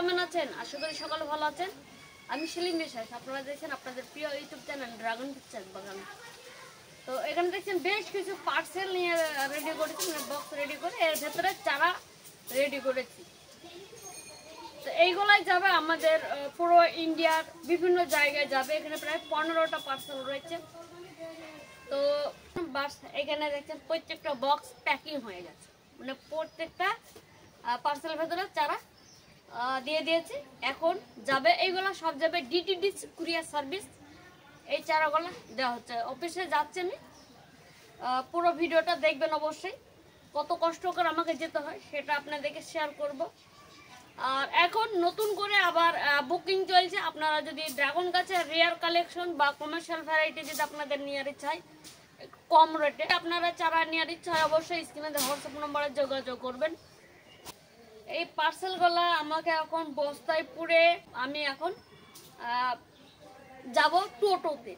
কেমন আছেন? আশা করি সকলে ভালো আছেন। আমি সেলিম বিশ্বাস, আপনারা দেখছেন আপনাদের প্রিয় ইউটিউব চ্যানেল ড্রাগন পিকচার বাগান। তো এখানে দেখছেন বেশ কিছু পার্সেল নিয়ে রেডি করেছি, মানে বক্স রেডি করে এর ভেতরে চারা রেডি করেছি। তো এইগুলাই যাবে আমাদের পুরো ইন্ডিয়ার বিভিন্ন জায়গায় যাবে। এখানে প্রায় 15টা পার্সেল রয়েছে। তো বাস এখানে দেখছেন প্রত্যেকটা বক্স প্যাকিং হয়ে গেছে, মানে প্রত্যেকটা পার্সেলের ভেতরে চারা দিয়ে দিয়েছি। এখন যাবে এইগুলো সব যাবে ডিটিডিসি কুরিয়ার সার্ভিস। এই চারাগুলো দেওয়া হচ্ছে, অফিসে যাচ্ছে। আমি পুরো ভিডিওটা দেখবেন অবশ্যই, কত কষ্ট করে আমাকে যেতে হয় সেটা আপনাদেরকে শেয়ার করব। আর এখন নতুন করে আবার বুকিং চলছে। আপনারা যদি ড্রাগন গাছের রেয়ার কালেকশন বা কমার্শিয়াল ভ্যারাইটি যদি আপনাদের নেওয়ার ইচ্ছা হয় কম রেটে, আপনারা চারা নেওয়ার ইচ্ছা হয় অবশ্যই স্ক্রিনে হোয়াটসঅ্যাপ নম্বরে যোগাযোগ করবেন। এই পার্সেলগুলো আমাকে এখন বস্তায় পুরে আমি এখন যাব টোটোতে।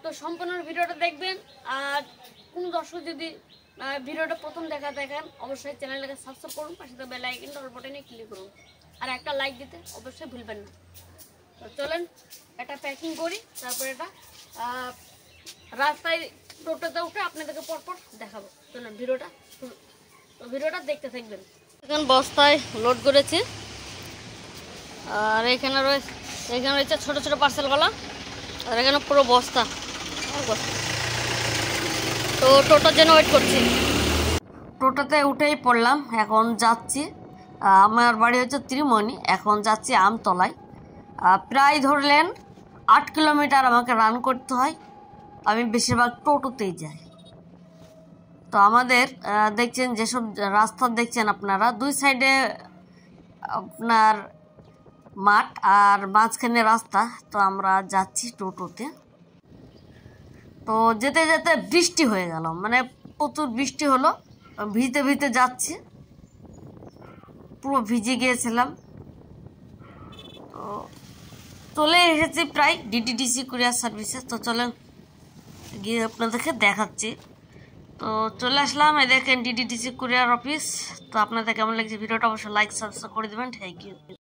তো সম্পূর্ণ ভিডিওটা দেখবেন। আর কোন দর্শক যদি ভিডিওটা প্রথম দেখেন অবশ্যই চ্যানেলটাকে সাবস্ক্রাইব করুন, পাশে তো বেল আইকনটা অল বাটনে ক্লিক করুন, আর একটা লাইক দিতে অবশ্যই ভুলবেন না। তো চলেন এটা প্যাকিং করি, তারপরে এটা রাস্তায় টোটোতে উঠে আপনাদেরকে পরপর দেখাবো। চলেন ভিডিওটা দেখতে থাকবেন। এখন বস্তায় লোড করেছি, আর এখানে রয়েছে ছোট ছোট পার্সেলগুলো, আর এখানে পুরো বস্তা। তো টোটোর জন্য ওয়েট করছি। টোটোতে উঠেই পড়লাম, এখন যাচ্ছি। আমার বাড়ি হচ্ছে ত্রিমণি, এখন যাচ্ছি আমতলায়। প্রায় ধরলেন 8 কিলোমিটার আমাকে রান করতে হয়। আমি বেশিরভাগ টোটোতেই যাই। তো আমাদের দেখছেন যেসব রাস্তা দেখছেন আপনারা, দুই সাইডে আপনার মাঠ আর মাঝখানে রাস্তা। তো আমরা যাচ্ছি টোটোতে। তো যেতে যেতে বৃষ্টি হয়ে গেল, মানে প্রচুর বৃষ্টি হলো, ভিজতে ভিজতে যাচ্ছি, পুরো ভিজে গিয়েছিলাম। তো চলে এসেছি প্রায় ডিটিডিসি কুরিয়ার সার্ভিসে। তো চলেন গিয়ে আপনাদেরকে দেখাচ্ছি। তো চলে আসলাম, এই দেখেন ডিটিডিসি কুরিয়ার অফিস। তো আপনাদের কেমন লাগছে ভিডিওটা অবশ্যই লাইক সাবস্ক্রাইব করে দেবেন। Thank you.